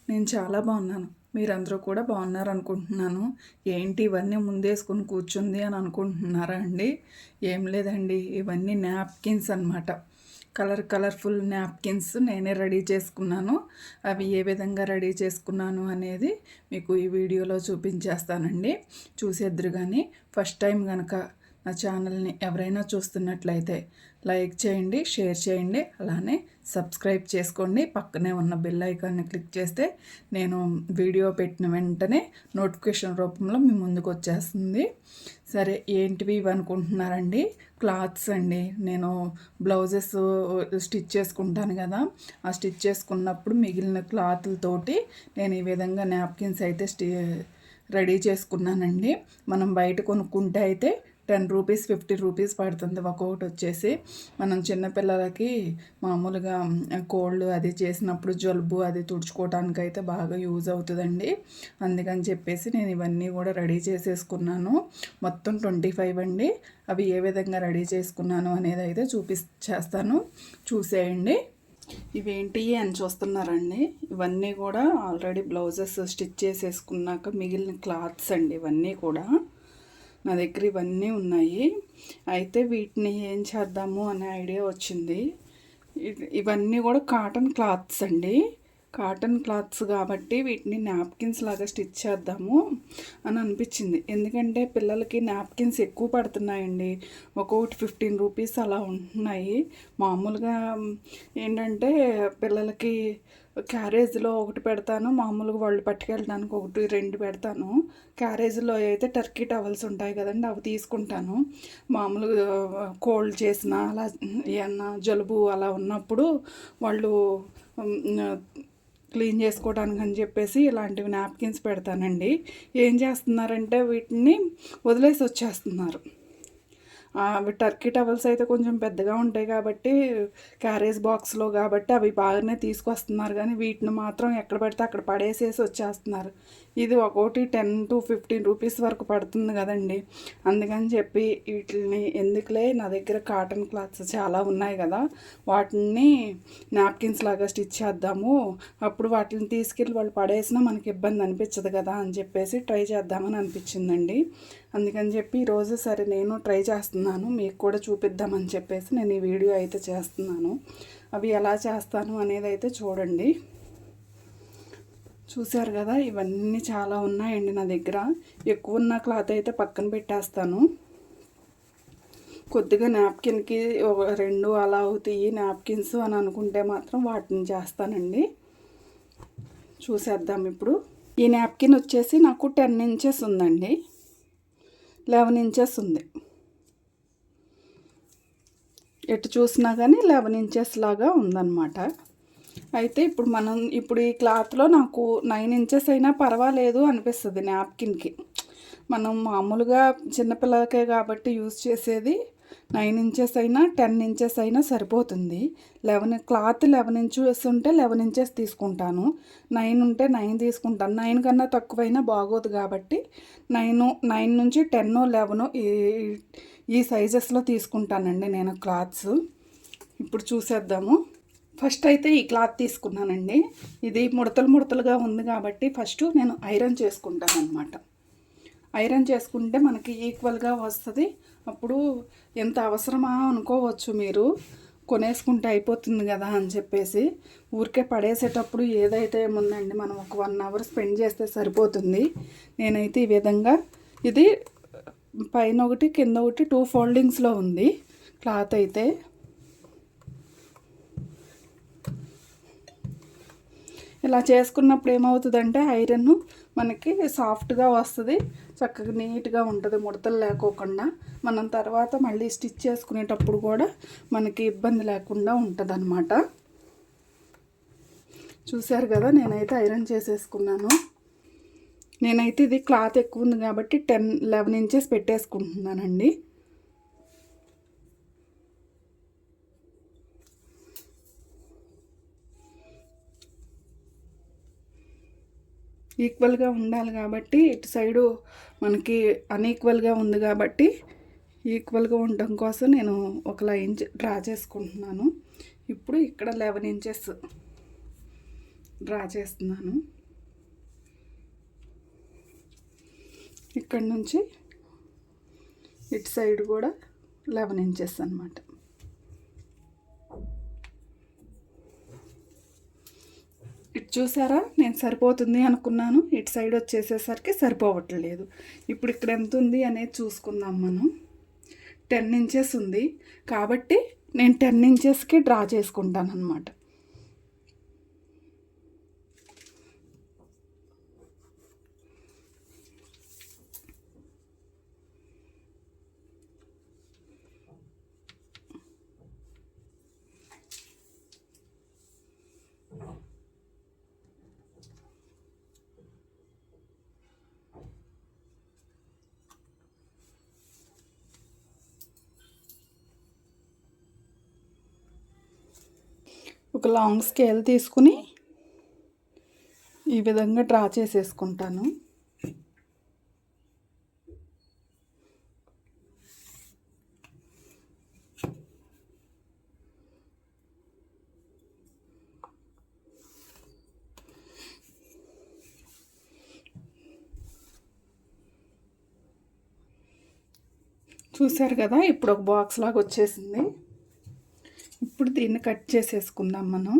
నేను చాలా బాగున్నాను. మీరందరూ కూడా బాగున్నారనుకుంటున్నాను. ఏంటి ఇవన్నీ ముందేసుకొని కూర్చుంది అని అనుకుంటున్నారా అండి? ఏం లేదండి, ఇవన్నీ న్యాప్కిన్స్ అనమాట. కలర్ఫుల్ న్యాప్కిన్స్ నేనే రెడీ చేసుకున్నాను. అవి ఏ విధంగా రెడీ చేసుకున్నాను అనేది మీకు ఈ వీడియోలో చూపించేస్తానండి. చూసేద్దురు కానీ ఫస్ట్ టైం కనుక నా ఛానల్ని ఎవరైనా చూస్తున్నట్లయితే లైక్ చేయండి, షేర్ చేయండి, అలానే సబ్స్క్రైబ్ చేసుకోండి. పక్కనే ఉన్న బెల్ ఐకాన్ని క్లిక్ చేస్తే నేను వీడియో పెట్టిన వెంటనే నోటిఫికేషన్ రూపంలో మీ ముందుకు వచ్చేస్తుంది. సరే, ఏంటివి ఇవి అనుకుంటున్నారండి? క్లాత్స్ అండి. నేను బ్లౌజెస్ స్టిచ్ చేసుకుంటాను కదా, ఆ స్టిచ్ చేసుకున్నప్పుడు మిగిలిన క్లాతులతోటి నేను ఈ విధంగా నాప్కిన్స్ అయితే రెడీ చేసుకున్నానండి. మనం బయట కొనుక్కుంటే అయితే 10 రూపీస్ 50 రూపీస్ పడుతుంది ఒక్కొక్కటి వచ్చేసి. మనం చిన్నపిల్లలకి మామూలుగా కోల్డ్ అది చేసినప్పుడు జలుబు అది తుడుచుకోవడానికి అయితే బాగా యూజ్ అవుతుందండి. అందుకని చెప్పేసి నేను ఇవన్నీ కూడా రెడీ చేసేసుకున్నాను. మొత్తం 25 అండి. అవి ఏ విధంగా రెడీ చేసుకున్నాను అనేది అయితే చూపిస్తాను, చూసేయండి. ఇవేంటి అని చూస్తున్నారండి? ఇవన్నీ కూడా ఆల్రెడీ బ్లౌజెస్ స్టిచ్ చేసేసుకున్నాక మిగిలిన క్లాత్స్ అండి. ఇవన్నీ కూడా నా దగ్గర ఇవన్నీ ఉన్నాయి. అయితే వీటిని ఏం చేద్దాము అనే ఐడియా వచ్చింది. ఇవన్నీ కూడా కాటన్ క్లాత్స్ అండి. కాటన్ క్లాత్స్ కాబట్టి వీటిని నాప్కిన్స్ లాగా స్టిచ్ చేద్దాము అని అనిపించింది. ఎందుకంటే పిల్లలకి నాప్కిన్స్ ఎక్కువ పడుతున్నాయండి. ఒక్కొక్కటి 15 రూపీస్ అలా ఉంటున్నాయి. మామూలుగా ఏంటంటే పిల్లలకి క్యారేజ్లో ఒకటి పెడతాను, మామూలుగా వాళ్ళు పట్టుకెళ్ళడానికి ఒకటి 2 పెడతాను. క్యారేజ్లో అయితే టర్కీ టవల్స్ ఉంటాయి కదండి, అవి తీసుకుంటాను. మామూలుగా కోల్డ్ చేసిన అలా ఏమన్నా జలుబు అలా ఉన్నప్పుడు వాళ్ళు క్లీన్ చేసుకోవడానికి అని చెప్పేసి ఇలాంటివి నాప్కిన్స్ పెడతానండి. ఏం చేస్తున్నారంటే వీటిని వదిలేసి వచ్చేస్తున్నారు. అవి టర్కీ టవల్స్ అయితే కొంచెం పెద్దగా ఉంటాయి కాబట్టి క్యారేజ్ బాక్స్లో కాబట్టి అవి బాగానే తీసుకొస్తున్నారు, కానీ వీటిని మాత్రం ఎక్కడ పడితే అక్కడ పడేసేసి వచ్చేస్తున్నారు. ఇది ఒక్కోటి 10 to 15 రూపీస్ వరకు పడుతుంది కదండి. అందుకని చెప్పి వీటిని ఎందుకులే, నా దగ్గర కాటన్ క్లాత్స్ చాలా ఉన్నాయి కదా, వాటిని నాప్కిన్స్ లాగా స్టిచ్ చేద్దాము, అప్పుడు వాటిని తీసుకెళ్ళి వాళ్ళు పడేసినా మనకి ఇబ్బంది అనిపించదు కదా అని చెప్పేసి ట్రై చేద్దామని అనిపించిందండి. అందుకని చెప్పి ఈరోజు సరే నేను ట్రై చేస్తున్నాను, మీకు కూడా చూపిద్దామని చెప్పేసి నేను ఈ వీడియో అయితే చేస్తున్నాను. అవి ఎలా చేస్తాను అనేది అయితే చూడండి. చూశారు కదా, ఇవన్నీ చాలా ఉన్నాయండి నా దగ్గర. ఎక్కువ ఉన్న క్లాత్ అయితే పక్కన పెట్టేస్తాను. కొద్దిగా నాప్కిన్కి 2 అలా అవుతాయి నాప్కిన్స్ అని అనుకుంటే మాత్రం వాటిని చేస్తానండి. చూసేద్దాం ఇప్పుడు. ఈ నాప్కిన్ వచ్చేసి నాకు 10 ఇంచెస్ ఉందండి, 11 ఇంచెస్ ఉంది. ఎటు చూసినా కానీ 11 ఇంచెస్ లాగా ఉందన్నమాట. అయితే ఇప్పుడు ఈ క్లాత్లో నాకు 9 ఇంచెస్ అయినా పర్వాలేదు అనిపిస్తుంది నాప్కిన్కి. మనం మామూలుగా చిన్నపిల్లలకే కాబట్టి యూజ్ చేసేది 9 ఇంచెస్ అయినా 10 ఇంచెస్ అయినా సరిపోతుంది. క్లాత్ 11 ఇంచెస్ ఉంటే 11 ఇంచెస్ తీసుకుంటాను, 9 ఉంటే 9 తీసుకుంటాను. 9 కన్నా తక్కువైనా బాగోదు కాబట్టి 9 నుంచి 10, 11 ఈ సైజెస్లో తీసుకుంటానండి నేను క్లాత్స్. ఇప్పుడు చూసేద్దాము. ఫస్ట్ అయితే ఈ క్లాత్ తీసుకున్నానండి. ఇది ముడతలుగా ఉంది కాబట్టి ఫస్ట్ నేను ఐరన్ చేసుకుంటాను అనమాట. ఐరన్ చేసుకుంటే మనకి ఈక్వల్గా వస్తుంది. అప్పుడు ఎంత అవసరమా అనుకోవచ్చు మీరు, కొనేసుకుంటే అయిపోతుంది కదా అని చెప్పేసి. ఊరికే పడేసేటప్పుడు ఏదైతే ఏముందండి, మనం ఒక 1 అవర్ స్పెండ్ చేస్తే సరిపోతుంది. నేనైతే ఈ విధంగా ఇది పైన ఒకటి కింద ఒకటి 2 ఫోల్డింగ్స్లో ఉంది క్లాత్ అయితే. ఇలా చేసుకున్నప్పుడు ఏమవుతుందంటే ఐరన్ మనకి సాఫ్ట్గా వస్తుంది, చక్కగా నీట్గా ఉంటుంది, ముడతలు లేకోకుండా. మనం తర్వాత మళ్ళీ స్టిచ్ చేసుకునేటప్పుడు కూడా మనకి ఇబ్బంది లేకుండా ఉంటుంది అన్నమాట. చూశారు కదా, నేనైతే ఐరన్ చేసేసుకున్నాను. నేనైతే ఇది క్లాత్ ఎక్కువ ఉంది కాబట్టి 11 ఇంచెస్ పెట్టేసుకుంటున్నానండి. ఈక్వల్గా ఉండాలి కాబట్టి ఇటు సైడు మనకి అన్ఈక్వల్గా ఉంది కాబట్టి ఈక్వల్గా ఉండడం కోసం నేను ఒక లైన్ డ్రా చేసుకుంటున్నాను. ఇప్పుడు ఇక్కడ 11 ఇంచెస్ డ్రా చేస్తున్నాను. ఇక్కడ నుంచి ఇటు సైడ్ కూడా 11 ఇంచెస్ అన్నమాట. ఇటు చూసారా, నేను సరిపోతుంది అనుకున్నాను, ఇటు సైడ్ వచ్చేసేసరికి సరిపోవట్లేదు. ఇప్పుడు ఇక్కడ ఎంత ఉంది అనేది చూసుకుందాం మనం. 10 ఇంచెస్ ఉంది కాబట్టి నేను 10 ఇంచెస్కి డ్రా చేసుకుంటాను అన్నమాట. ఒక లాంగ్ స్కేల్ తీసుకుని ఈ విధంగా డ్రా చేసేసుకుంటాను. చూసారు కదా, ఇప్పుడు ఒక బాక్స్ లాగా వచ్చేసింది. ఇప్పుడు దీన్ని కట్ చేసేసుకుందాం మనం.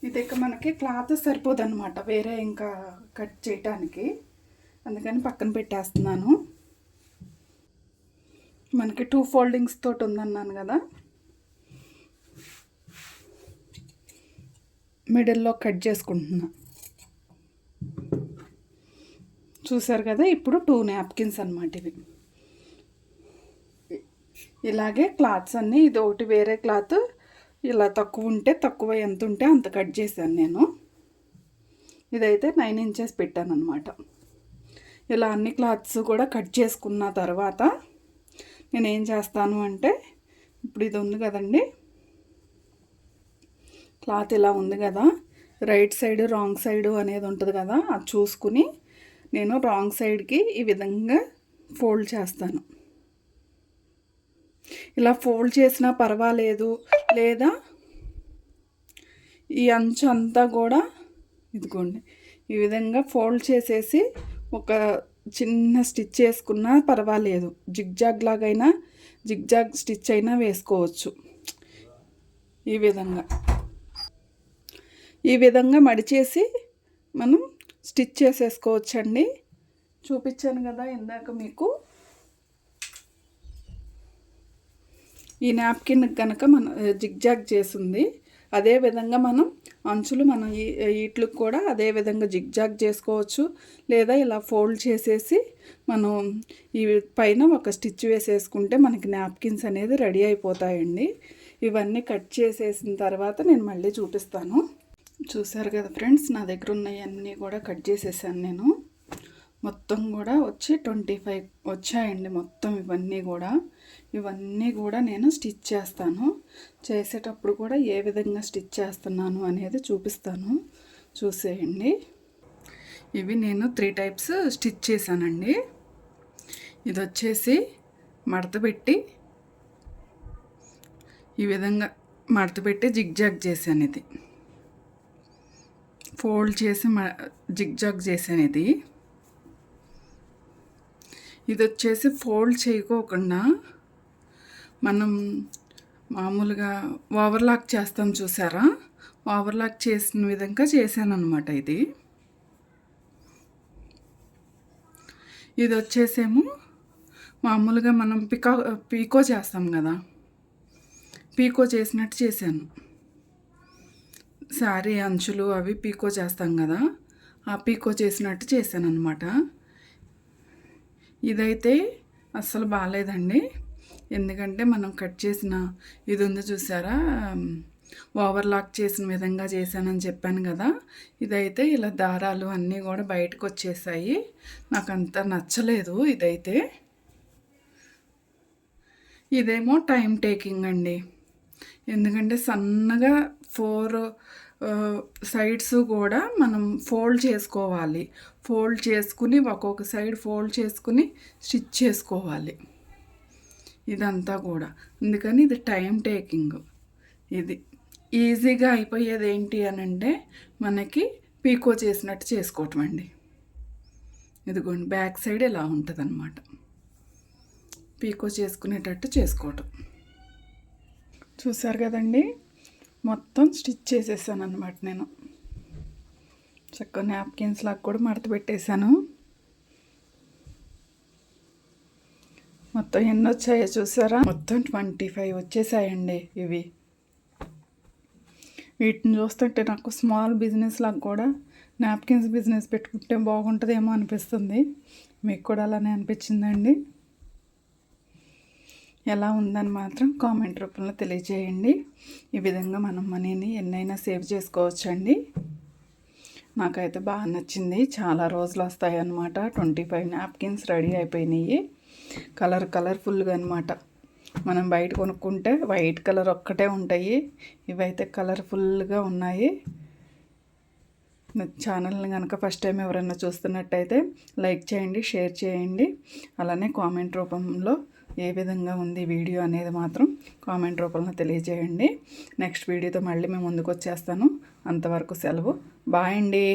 ఇది ఇక మనకి క్లాత్ సరిపోదు అనమాట వేరే ఇంకా కట్ చేయటానికి, అందుకని పక్కన పెట్టేస్తున్నాను. మనకి 2 ఫోల్డింగ్స్ తోటి ఉందన్నాను కదా, మిడిల్లో కట్ చేసుకుంటున్నా. చూసారు కదా, ఇప్పుడు 2 నాప్కిన్స్ అన్నమాట ఇవి. ఇలాగే క్లాత్స్ అన్నీ, ఇది ఒకటి వేరే క్లాత్ ఇలా తక్కువ ఉంటే తక్కువ, ఎంత ఉంటే అంత కట్ చేశాను నేను. ఇదైతే 9 ఇంచెస్ పెట్టాను అనమాట. ఇలా అన్ని క్లాత్స్ కూడా కట్ చేసుకున్న తర్వాత నేను ఏం చేస్తాను అంటే, ఇప్పుడు ఇది ఉంది కదండి క్లాత్, ఇలా ఉంది కదా, రైట్ సైడ్ రాంగ్ సైడ్ అనేది ఉంటుంది కదా, అది చూసుకుని నేను రాంగ్ సైడ్కి ఈ విధంగా ఫోల్డ్ చేస్తాను. ఇలా ఫోల్డ్ చేసినా పర్వాలేదు, లేదా ఈ అంచు అంతా కూడా ఇదిగోండి ఈ విధంగా ఫోల్డ్ చేసేసి ఒక చిన్న స్టిచ్ వేసుకున్నా పర్వాలేదు. జిగ్జాగ్ లాగైనా జిగ్జాగ్ స్టిచ్ అయినా వేసుకోవచ్చు. ఈ విధంగా మడిచేసి మనం స్టిచ్ చేసేసుకోవచ్చండి. చూపించాను కదా ఇందాక మీకు. ఈ నాప్కిన్ కనుక మన జిగ్జాగ్ చేసింది, అదే విధంగా మనం అంచులు మనం వీటికి కూడా అదే విధంగా జిగ్జాగ్ చేసుకోవచ్చు, లేదా ఇలా ఫోల్డ్ చేసేసి మనం ఈ పైన ఒక స్టిచ్ వేసేసుకుంటే మనకి నాప్కిన్స్ అనేది రెడీ అయిపోతాయండి. ఇవన్నీ కట్ చేసేసిన తర్వాత నేను మళ్ళీ చూపిస్తాను. చూసారు కదా ఫ్రెండ్స్, నా దగ్గర ఉన్నవన్నీ కూడా కట్ చేసేసాను నేను. మొత్తం కూడా వచ్చి 25 వచ్చాయండి మొత్తం. ఇవన్నీ కూడా నేను స్టిచ్ చేస్తాను. చేసేటప్పుడు కూడా ఏ విధంగా స్టిచ్ చేస్తున్నాను అనేది చూపిస్తాను, చూసేయండి. ఇవి నేను 3 టైప్స్ స్టిచ్ చేశానండి. ఇది వచ్చేసి మడత పెట్టి ఈ విధంగా మడత పెట్టి జిగ్జాగ్ చేశాను. ఇది ఫోల్డ్ చేసి జిగ్జాగ్ చేశాను. ఇది వచ్చేసి ఫోల్డ్ చేయకోకుండా మనం మామూలుగా ఓవర్లాక్ చేస్తాం చూసారా, ఓవర్లాక్ చేసిన విధంగా చేశాను అనమాట. ఇది వచ్చేసేమో మామూలుగా మనం పీకో చేస్తాం కదా, పీకో చేసినట్టు చేశాను. శారీ అంచులు అవి పీకో చేస్తాం కదా, ఆ పీకో చేసినట్టు చేశాను అనమాట. ఇదైతే అస్సలు బాగాలేదండి, ఎందుకంటే మనం కట్ చేసిన ఇది ఉంది చూసారా, ఓవర్లాక్ చేసిన విధంగా చేశానని చెప్పాను కదా, ఇదైతే ఇలా దారాలు అన్నీ కూడా బయటకు వచ్చేసాయి. నాకు అంత నచ్చలేదు ఇదైతే. ఇదేమో టైం టేకింగ్ అండి, ఎందుకంటే సన్నగా 4 సైడ్స్ కూడా మనం ఫోల్డ్ చేసుకోవాలి. ఫోల్డ్ చేసుకుని ఒక్కొక్క సైడ్ ఫోల్డ్ చేసుకుని స్టిచ్ చేసుకోవాలి ఇదంతా కూడా. అందుకని ఇది టైం టేకింగ్. ఇది ఈజీగా అయిపోయేది ఏంటి అని అంటే, మనకి పీకో చేసినట్టు చేసుకోవటం అండి. ఇదిగోండి బ్యాక్ సైడ్ ఇలా ఉంటుంది అన్నమాట. పీకో చేసుకునేటట్టు చేసుకోవటం. చూసారు కదండి, మొత్తం స్టిచ్ చేసేసాను అన్నమాట. నేను చక్కగా నాప్కిన్స్ లాగా కూడా మడత పెట్టేశాను. మొత్తం ఎన్ని వచ్చాయో చూసారా? మొత్తం 25 వచ్చేసాయండి ఇవి. వీటిని చూస్తుంటే నాకు స్మాల్ బిజినెస్ లాగా కూడా నాప్కిన్స్ బిజినెస్ పెట్టుకుంటే బాగుంటుందేమో అనిపిస్తుంది. మీకు కూడా అలానే అనిపించిందండి? ఎలా ఉందని మాత్రం కామెంట్ రూపంలో తెలియజేయండి. ఈ విధంగా మనం మనీని ఎన్నైనా సేవ్ చేసుకోవచ్చండి. నాకైతే బాగా నచ్చింది. చాలా రోజులు వస్తాయి అన్నమాట. 25 నాప్కిన్స్ రెడీ అయిపోయినాయి. కలర్ఫుల్గా అన్నమాట. మనం బయట కొనుక్కుంటే వైట్ కలర్ ఒక్కటే ఉంటాయి. ఇవైతే కలర్ఫుల్గా ఉన్నాయి. ఛానల్ని కనుక ఫస్ట్ టైం ఎవరైనా చూస్తున్నట్టయితే లైక్ చేయండి, షేర్ చేయండి. అలానే కామెంట్ రూపంలో ఏ విధంగా ఉంది వీడియో అనేది మాత్రం కామెంట్ రూపంలో తెలియజేయండి. నెక్స్ట్ వీడియోతో మళ్ళీ మేము ముందుకు వచ్చేస్తాను. అంతవరకు సెలవు. బాయ్ అండి.